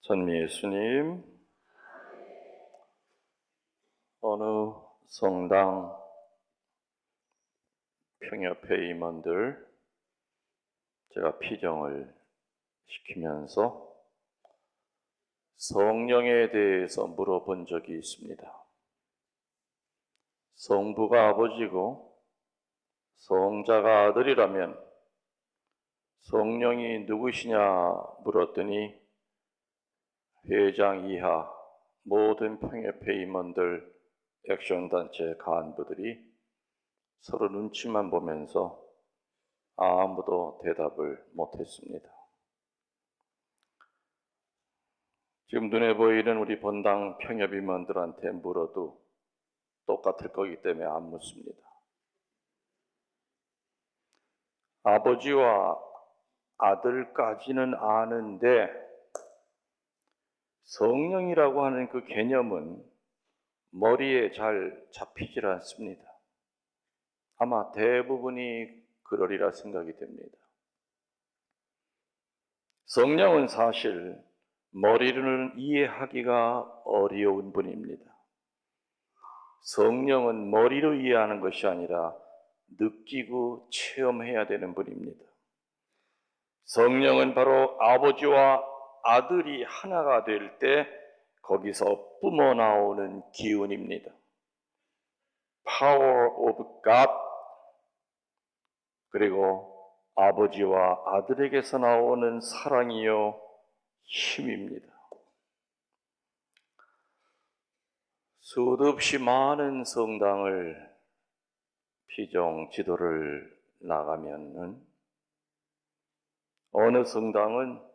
전미 예수님, 어느 성당 평협회 임원들 제가 피정을 시키면서 성령에 대해서 물어본 적이 있습니다. 성부가 아버지고 성자가 아들이라면 성령이 누구시냐 물었더니 회장 이하 모든 평협회 임원들, 액션단체 간부들이 서로 눈치만 보면서 아무도 대답을 못했습니다. 지금 눈에 보이는 우리 본당 평협 임원들한테 물어도 똑같을 거기 때문에 안 묻습니다. 아버지와 아들까지는 아는데 성령이라고 하는 그 개념은 머리에 잘 잡히질 않습니다. 아마 대부분이 그러리라 생각이 됩니다. 성령은 사실 머리로는 이해하기가 어려운 분입니다. 성령은 머리로 이해하는 것이 아니라 느끼고 체험해야 되는 분입니다. 성령은 바로 아버지와 아들이 하나가 될 때 거기서 뿜어나오는 기운입니다. Power of God, 그리고 아버지와 아들에게서 나오는 사랑이요 힘입니다. 수도 없이 많은 성당을 피정 지도를 나가면은 어느 성당은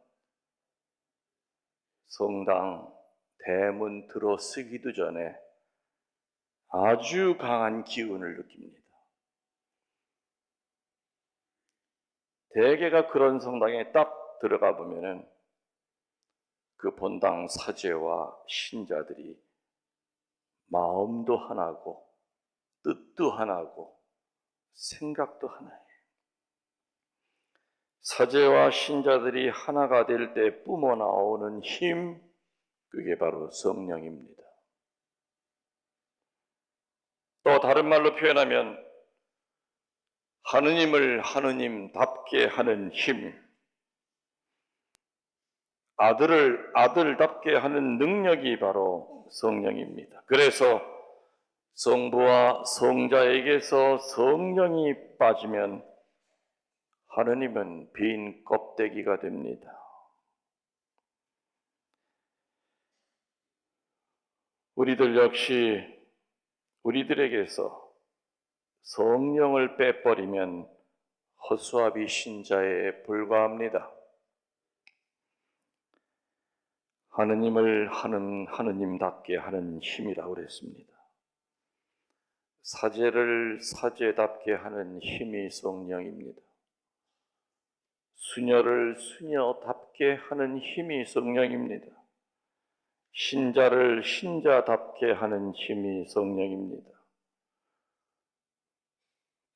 성당 대문 들어서기도 전에 아주 강한 기운을 느낍니다. 대개가 그런 성당에 딱 들어가 보면은 그 본당 사제와 신자들이 마음도 하나고 뜻도 하나고 생각도 하나예요. 사제와 신자들이 하나가 될 때 뿜어나오는 힘, 그게 바로 성령입니다. 또 다른 말로 표현하면 하느님을 하느님답게 하는 힘, 아들을 아들답게 하는 능력이 바로 성령입니다. 그래서 성부와 성자에게서 성령이 빠지면 하느님은 빈 껍데기가 됩니다. 우리들 역시 우리들에게서 성령을 빼버리면 허수아비 신자에 불과합니다. 하느님을 하느님답게 하는 힘이라고 그랬습니다. 사제를 사제답게 하는 힘이 성령입니다. 수녀를 수녀답게 하는 힘이 성령입니다. 신자를 신자답게 하는 힘이 성령입니다.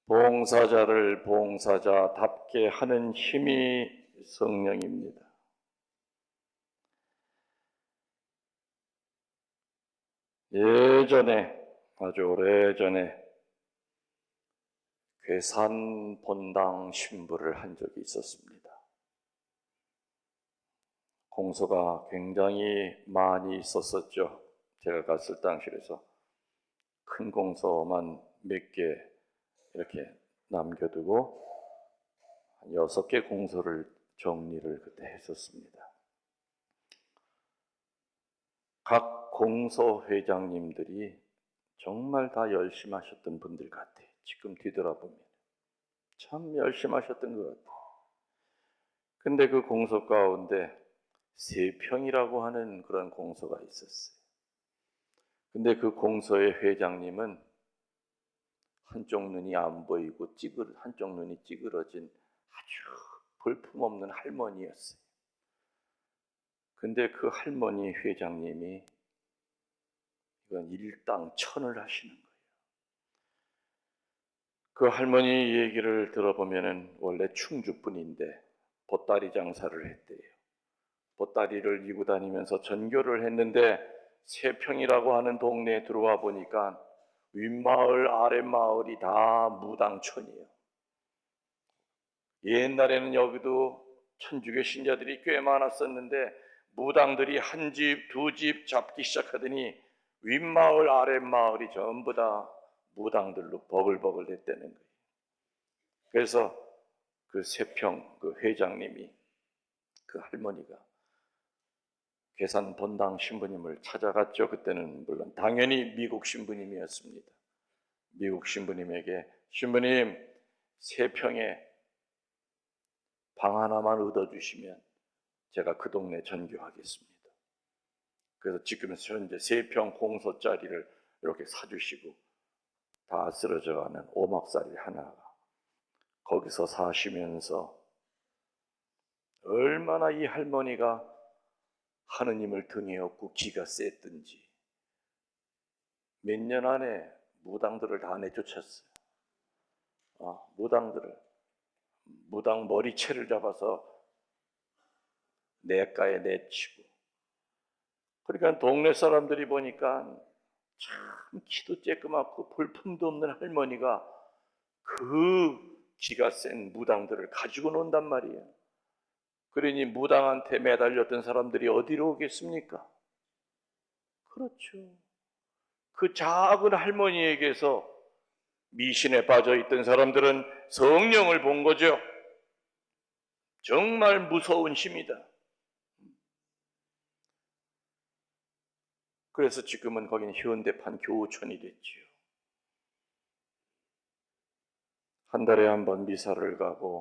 봉사자를 봉사자답게 하는 힘이 성령입니다. 예전에, 아주 오래전에 괴산 본당 신부를 한 적이 있었습니다. 공소가 굉장히 많이 있었었죠. 제가 갔을 당시에서 큰 공소만 몇 개 이렇게 남겨두고 한 6개 공소를 정리를 그때 했었습니다. 각 공소 회장님들이 정말 다 열심히 하셨던 분들 같아요. 지금 뒤돌아보면 참 열심히 하셨던 것 같아요. 근데 그 공소 가운데 세평이라고 하는 그런 공소가 있었어요. 근데 그 공소의 회장님은 한쪽 눈이 안 보이고 한쪽 눈이 찌그러진 아주 볼품없는 할머니였어요. 근데 그 할머니 회장님이 이건 일당천을 하시는 거예요. 그 할머니 얘기를 들어보면은 원래 충주분인데 보따리 장사를 했대요. 보따리를 이고 다니면서 전교를 했는데 세평이라고 하는 동네에 들어와 보니까 윗마을 아랫마을이 다 무당촌이에요. 옛날에는 여기도 천주교 신자들이 꽤 많았었는데 무당들이 한 집, 두 집 잡기 시작하더니 윗마을 아랫마을이 전부 다 무당들로 버글버글 됐다는 거예요. 그래서 그 세평 그 회장님이, 그 할머니가 괴산 본당 신부님을 찾아갔죠. 그때는 물론 당연히 미국 신부님이었습니다. 미국 신부님에게, 신부님, 세평에 방 하나만 얻어주시면 제가 그 동네 전교하겠습니다. 그래서 지금 현재 세평 공소짜리를 이렇게 사주시고 다 쓰러져가는 오막살이 하나가 거기서 사시면서 얼마나 이 할머니가 하느님을 등에 업고 기가 셌든지 몇 년 안에 무당들을 다 내쫓았어요. 무당 머리채를 잡아서 냇가에 내치고. 그러니까 동네 사람들이 보니까 참 키도 쬐끄맣고 볼품도 없는 할머니가 그 기가 센 무당들을 가지고 논단 말이에요. 그러니 무당한테 매달렸던 사람들이 어디로 오겠습니까? 그렇죠. 그 작은 할머니에게서 미신에 빠져 있던 사람들은 성령을 본 거죠. 정말 무서운 힘이다. 그래서 지금은 거기는 현대판 교우촌이 됐지요. 한 달에 한 번 미사를 가고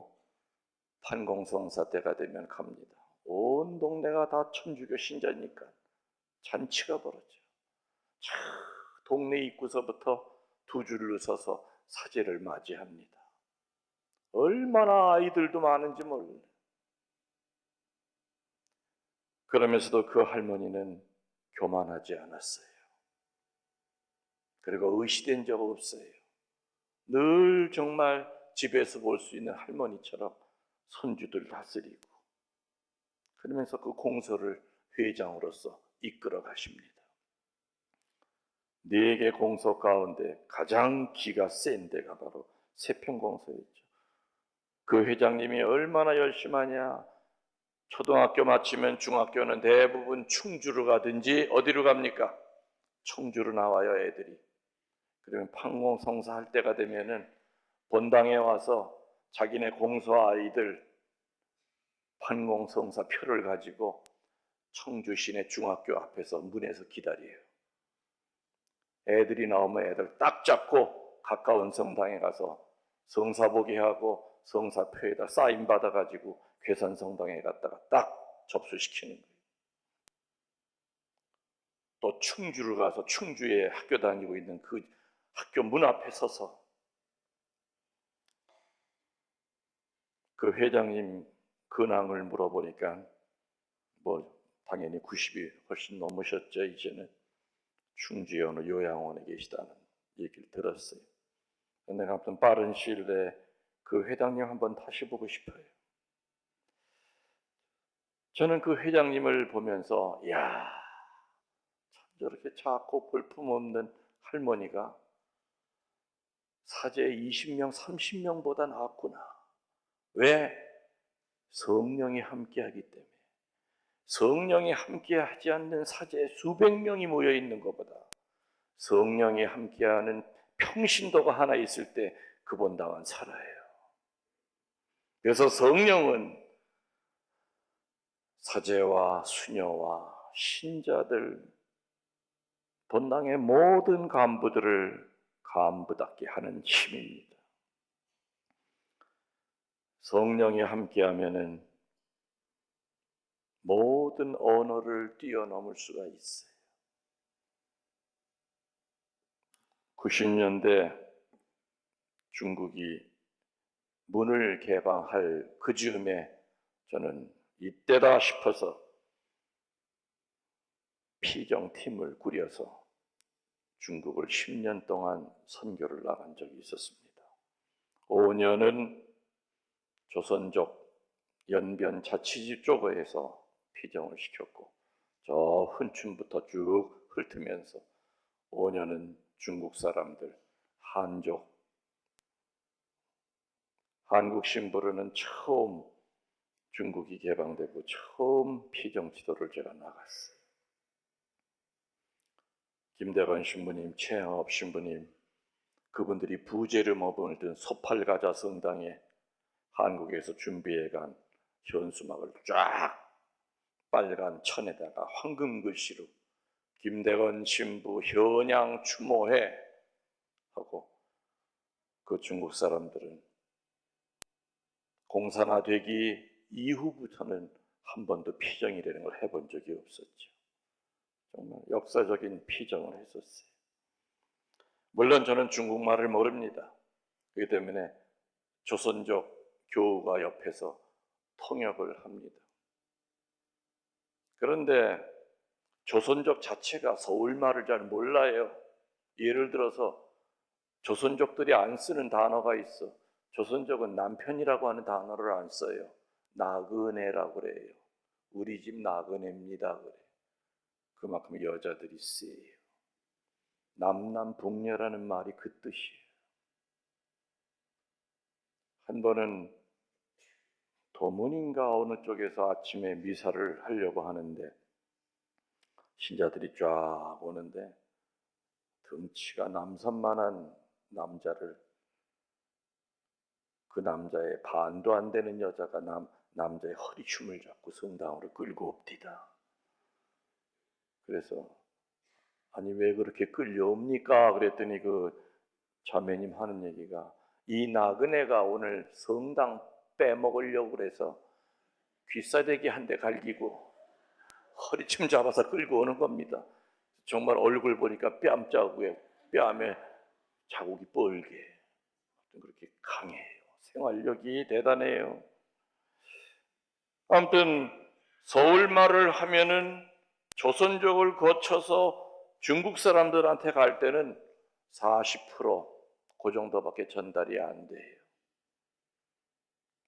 판공성사 때가 되면 갑니다. 온 동네가 다 천주교 신자니까 잔치가 벌어져요. 동네 입구서부터 두 줄로 서서 사제를 맞이합니다. 얼마나 아이들도 많은지 몰라요. 그러면서도 그 할머니는 교만하지 않았어요. 그리고 의시된 적 없어요. 늘 정말 집에서 볼 수 있는 할머니처럼 손주들 다스리고, 그러면서 그 공소를 회장으로서 이끌어 가십니다. 4개 공소 가운데 가장 기가 센 데가 바로 세평공소였죠. 그 회장님이 얼마나 열심하냐. 초등학교 마치면 중학교는 대부분 충주로 가든지 어디로 갑니까? 청주로 나와요, 애들이. 그러면 판공성사 할 때가 되면은 본당에 와서 자기네 공소 아이들 판공성사 표를 가지고 청주 시내 중학교 앞에서 문에서 기다려요. 애들이 나오면 애들 딱 잡고 가까운 성당에 가서 성사보게 하고 성사표에다 사인 받아가지고 괴산성당에 갔다가 딱 접수시키는 거예요. 또 충주를 가서 충주에 학교 다니고 있는 그 학교 문 앞에 서서 그 회장님 근황을 물어보니까 뭐 당연히 90이 훨씬 넘으셨죠. 이제는 충주의 어느 요양원에 계시다는 얘기를 들었어요. 내가 아무튼 빠른 시일 내에 그 회장님 한번 다시 보고 싶어요. 저는 그 회장님을 보면서 참 저렇게 작고 볼품없는 할머니가 사제 20명, 30명보다 낫구나. 왜? 성령이 함께하기 때문에. 성령이 함께하지 않는 사제 수백 명이 모여 있는 것보다 성령이 함께하는 평신도가 하나 있을 때 그 본당은 살아요. 그래서 성령은 사제와 수녀와 신자들, 본당의 모든 간부들을 간부답게 하는 힘입니다. 성령이 함께하면은 모든 언어를 뛰어넘을 수가 있어요. 90년대 중국이 문을 개방할 그 즈음에 저는 이때다 싶어서 피정팀을 꾸려서 중국을 10년 동안 선교를 나간 적이 있었습니다. 5년은 조선족 연변 자치지 쪽에서 피정을 시켰고 저 훈춘부터 쭉 훑으면서 5년은 중국 사람들, 한족, 한국 신부로는 처음 중국이 개방되고 처음 피정 지도를 제가 나갔어요. 김대건 신부님, 최영업 신부님, 그분들이 부제를 머무르던 소팔가자 성당에 한국에서 준비해간 현수막을 쫙 빨간 천에다가 황금 글씨로 김대건 신부 현양 추모해 하고, 그 중국 사람들은 공산화되기 이후부터는 한 번도 피정이라는 걸 해본 적이 없었죠. 정말 역사적인 피정을 했었어요. 물론 저는 중국말을 모릅니다. 그렇기 때문에 조선족 교우가 옆에서 통역을 합니다. 그런데 조선족 자체가 서울말을 잘 몰라요. 예를 들어서 조선족들이 안 쓰는 단어가 있어. 조선족은 남편이라고 하는 단어를 안 써요. 나그네라고 그래요. 우리 집 나그네입니다 그래. 그만큼 여자들이 세요. 남남북녀라는 말이 그 뜻이에요. 한 번은 도문인가 어느 쪽에서 아침에 미사를 하려고 하는데 신자들이 쫙 오는데 덩치가 남산만한 남자를, 그 남자의 반도 안 되는 여자가 남자의 허리춤을 잡고 성당으로 끌고 옵디다. 그래서 아니 왜 그렇게 끌려옵니까? 그랬더니 그 자매님 하는 얘기가 이 나그네가 오늘 성당 빼먹으려고 그래서 귀싸대기 한 대 갈기고 허리춤 잡아서 끌고 오는 겁니다. 정말 얼굴 보니까 뺨자국에 뺨에 자국이 뻘게 그렇게 강해요. 생활력이 대단해요. 아무튼 서울말을 하면은 조선족을 거쳐서 중국 사람들한테 갈 때는 40%그 정도밖에 전달이 안 돼요.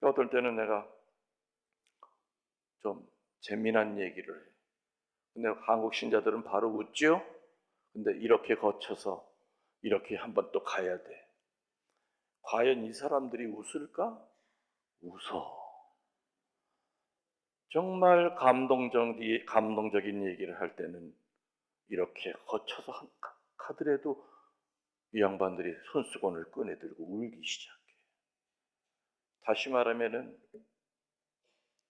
어떨 때는 내가 좀 재미난 얘기를 해요. 근데 한국 신자들은 바로 웃죠? 근데 이렇게 거쳐서 이렇게 한번 또 가야 돼. 과연 이 사람들이 웃을까? 웃어. 정말 감동적인 얘기를 할 때는 이렇게 거쳐서 가더라도 이 양반들이 손수건을 꺼내들고 울기 시작해. 다시 말하면은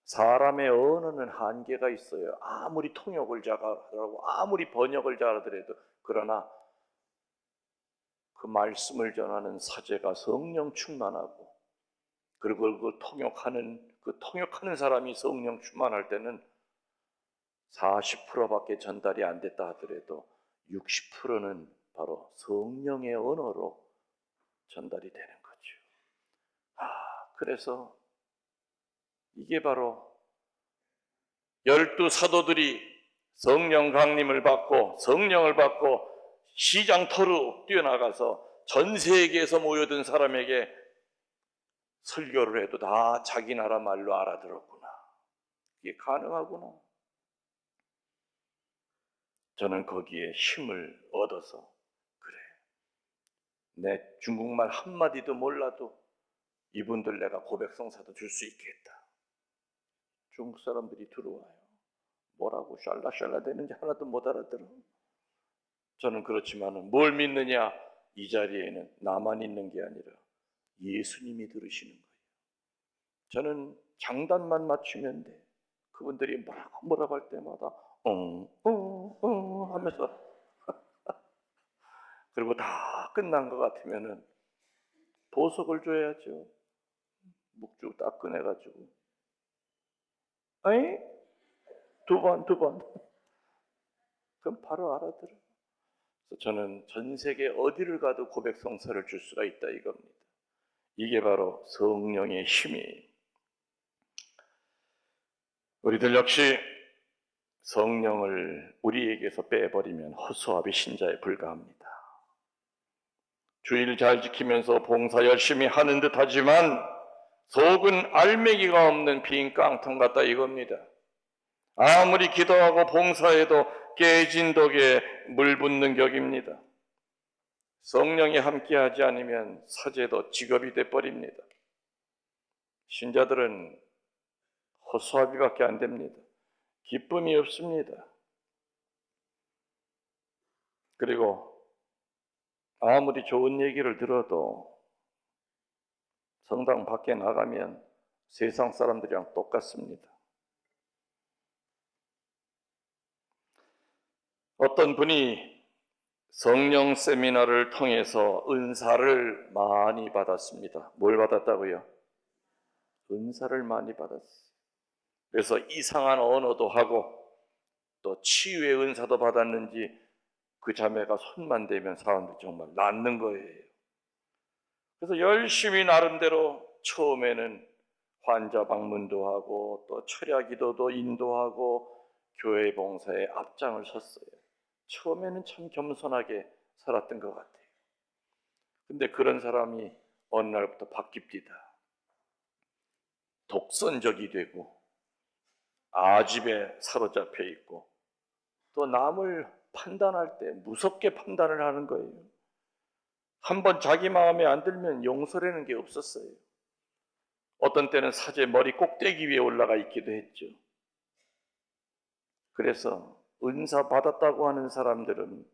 사람의 언어는 한계가 있어요. 아무리 통역을 잘하고 아무리 번역을 잘하더라도. 그러나 그 말씀을 전하는 사제가 성령 충만하고 그리고 그 통역하는 사람이 성령 충만할 때는 40%밖에 전달이 안 됐다 하더라도 60%는 바로 성령의 언어로 전달이 되는 거죠. 그래서 이게 바로 12사도들이 성령 강림을 받고 성령을 받고 시장터로 뛰어나가서 전 세계에서 모여든 사람에게 설교를 해도 다 자기 나라 말로 알아들었구나. 이게 가능하구나. 저는 거기에 힘을 얻어서 그래, 내 중국말 한마디도 몰라도 이분들 내가 고백성사도 줄 수 있겠다. 중국 사람들이 들어와요. 뭐라고 샬라샬라 되는지 하나도 못 알아들어. 저는 그렇지만은 뭘 믿느냐? 이 자리에는 나만 있는 게 아니라 예수님이 들으시는 거예요. 저는 장단만 맞추면 돼. 그분들이 뭐라고 할 때마다 하면서 그리고 다 끝난 것 같으면은 보석을 줘야죠. 묵주 딱 꺼내가지고 아이 두 번 그럼 바로 알아들어. 그래서 저는 전 세계 어디를 가도 고백성사를 줄 수가 있다 이겁니다. 이게 바로 성령의 힘이에요. 우리들 역시 성령을 우리에게서 빼버리면 허수아비 신자에 불과합니다. 주일 잘 지키면서 봉사 열심히 하는 듯 하지만 속은 알맹이가 없는 빈 깡통 같다 이겁니다. 아무리 기도하고 봉사해도 깨진 독에 물 붓는 격입니다. 성령이 함께하지 않으면 사제도 직업이 돼버립니다. 신자들은 허수아비밖에 안 됩니다. 기쁨이 없습니다. 그리고 아무리 좋은 얘기를 들어도 성당 밖에 나가면 세상 사람들이랑 똑같습니다. 어떤 분이 성령 세미나를 통해서 은사를 많이 받았습니다. 뭘 받았다고요? 은사를 많이 받았어요. 그래서 이상한 언어도 하고 또 치유의 은사도 받았는지 그 자매가 손만 대면 사람들이 정말 낫는 거예요. 그래서 열심히 나름대로 처음에는 환자 방문도 하고 또 철야 기도도 인도하고 교회 봉사에 앞장을 섰어요. 처음에는 참 겸손하게 살았던 것 같아요. 근데 그런 사람이 어느 날부터 바뀝니다. 독선적이 되고 아집에 사로잡혀 있고 또 남을 판단할 때 무섭게 판단을 하는 거예요. 한번 자기 마음에 안 들면 용서라는 게 없었어요. 어떤 때는 사제 머리 꼭대기 위에 올라가 있기도 했죠. 그래서 은사 받았다고 하는 사람들은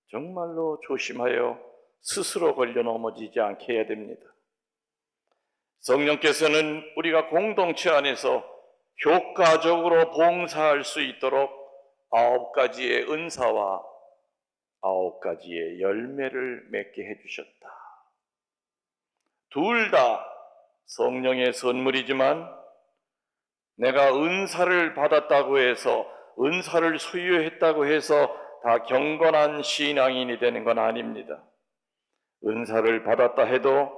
정말로 조심하여 스스로 걸려 넘어지지 않게 해야 됩니다. 성령께서는 우리가 공동체 안에서 효과적으로 봉사할 수 있도록 9가지의 은사와 9가지의 열매를 맺게 해주셨다. 둘 다 성령의 선물이지만 내가 은사를 받았다고 해서 은사를 소유했다고 해서 다 경건한 신앙인이 되는 건 아닙니다. 은사를 받았다 해도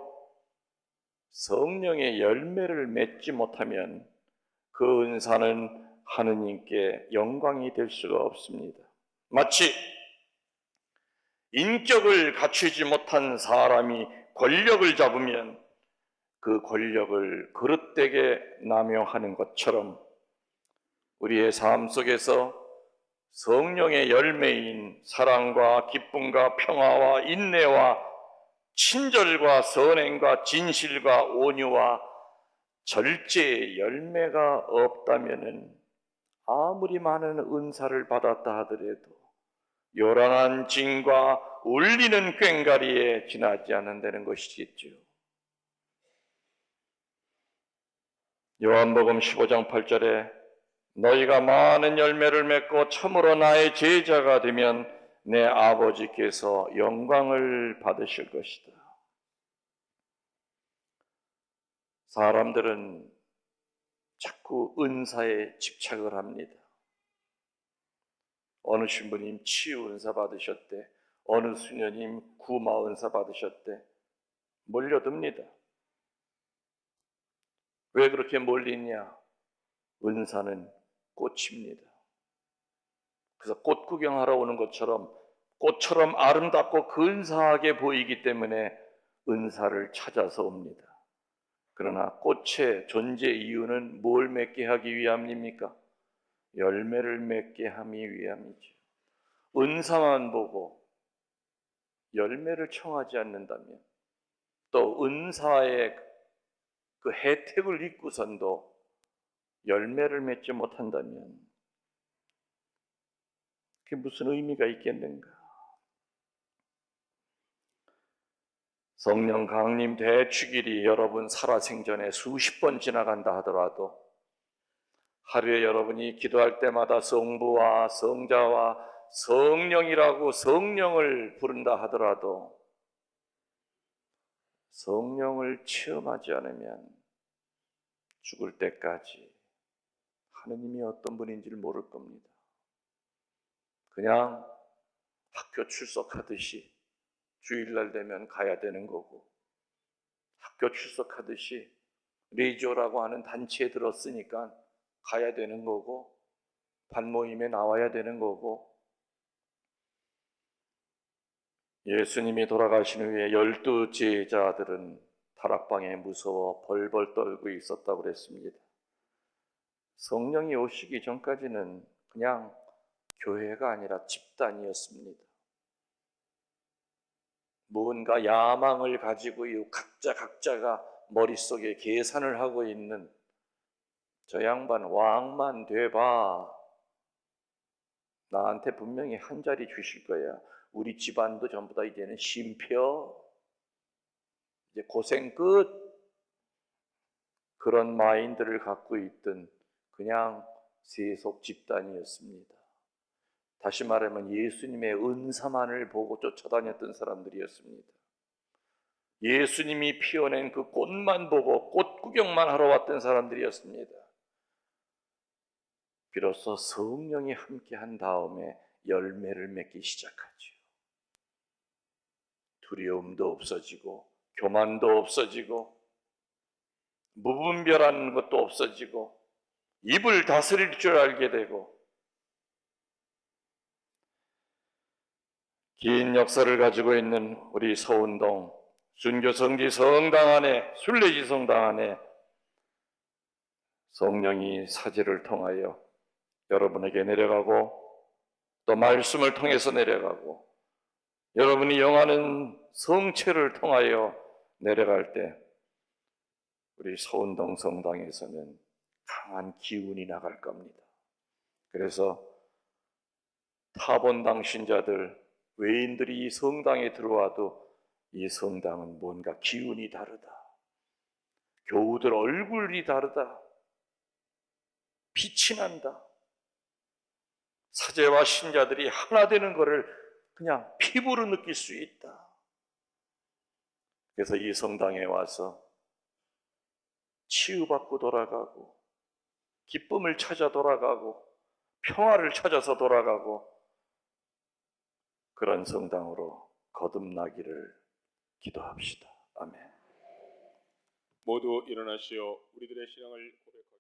성령의 열매를 맺지 못하면 그 은사는 하느님께 영광이 될 수가 없습니다. 마치 인격을 갖추지 못한 사람이 권력을 잡으면 그 권력을 그릇되게 남용하는 것처럼 우리의 삶 속에서 성령의 열매인 사랑과 기쁨과 평화와 인내와 친절과 선행과 진실과 온유와 절제의 열매가 없다면은 아무리 많은 은사를 받았다 하더라도 요란한 징과 울리는 꽹과리에 지나지 않는다는 것이겠죠. 요한복음 15장 8절에 너희가 많은 열매를 맺고 참으로 나의 제자가 되면 내 아버지께서 영광을 받으실 것이다. 사람들은 자꾸 은사에 집착을 합니다. 어느 신부님 치유 은사 받으셨대, 어느 수녀님 구마 은사 받으셨대, 몰려듭니다. 왜 그렇게 몰리냐? 은사는 꽃입니다. 그래서 꽃 구경하러 오는 것처럼 꽃처럼 아름답고 근사하게 보이기 때문에 은사를 찾아서 옵니다. 그러나 꽃의 존재 이유는 뭘 맺게 하기 위함입니까? 열매를 맺게 하기 위함이죠. 은사만 보고 열매를 청하지 않는다면 또 은사의 그 혜택을 입고선도 열매를 맺지 못한다면 그게 무슨 의미가 있겠는가? 성령 강림 대축일이 여러분 살아생전에 수십 번 지나간다 하더라도 하루에 여러분이 기도할 때마다 성부와 성자와 성령이라고 성령을 부른다 하더라도 성령을 체험하지 않으면 죽을 때까지 하느님이 어떤 분인지를 모를 겁니다. 그냥 학교 출석하듯이 주일날 되면 가야 되는 거고, 학교 출석하듯이 레이저라고 하는 단체에 들었으니까 가야 되는 거고, 반모임에 나와야 되는 거고, 예수님이 돌아가신 후에 12 제자들은 다락방에 무서워 벌벌 떨고 있었다고 그랬습니다. 성령이 오시기 전까지는 그냥 교회가 아니라 집단이었습니다. 무언가 야망을 가지고 각자가 머릿속에 계산을 하고 있는, 저 양반 왕만 돼봐, 나한테 분명히 한 자리 주실 거야, 우리 집안도 전부 다 이제는 쉼표, 이제 고생 끝, 그런 마인드를 갖고 있던 그냥 세속 집단이었습니다. 다시 말하면 예수님의 은사만을 보고 쫓아다녔던 사람들이었습니다. 예수님이 피워낸 그 꽃만 보고 꽃 구경만 하러 왔던 사람들이었습니다. 비로소 성령이 함께한 다음에 열매를 맺기 시작하죠. 두려움도 없어지고 교만도 없어지고 무분별한 것도 없어지고 입을 다스릴 줄 알게 되고, 긴 역사를 가지고 있는 우리 서운동 순교성지 성당 안에, 순례지 성당 안에 성령이 사제를 통하여 여러분에게 내려가고 또 말씀을 통해서 내려가고 여러분이 영하는 성체를 통하여 내려갈 때 우리 서운동 성당에서는 강한 기운이 나갈 겁니다. 그래서 타본당 신자들, 외인들이 이 성당에 들어와도 이 성당은 뭔가 기운이 다르다, 교우들 얼굴이 다르다, 빛이 난다, 사제와 신자들이 하나 되는 것을 그냥 피부로 느낄 수 있다. 그래서 이 성당에 와서 치유받고 돌아가고 기쁨을 찾아 돌아가고 평화를 찾아서 돌아가고 그런 성당으로 거듭나기를 기도합시다. 아멘. 모두 일어나시어 우리들의 신앙을 고백합시다.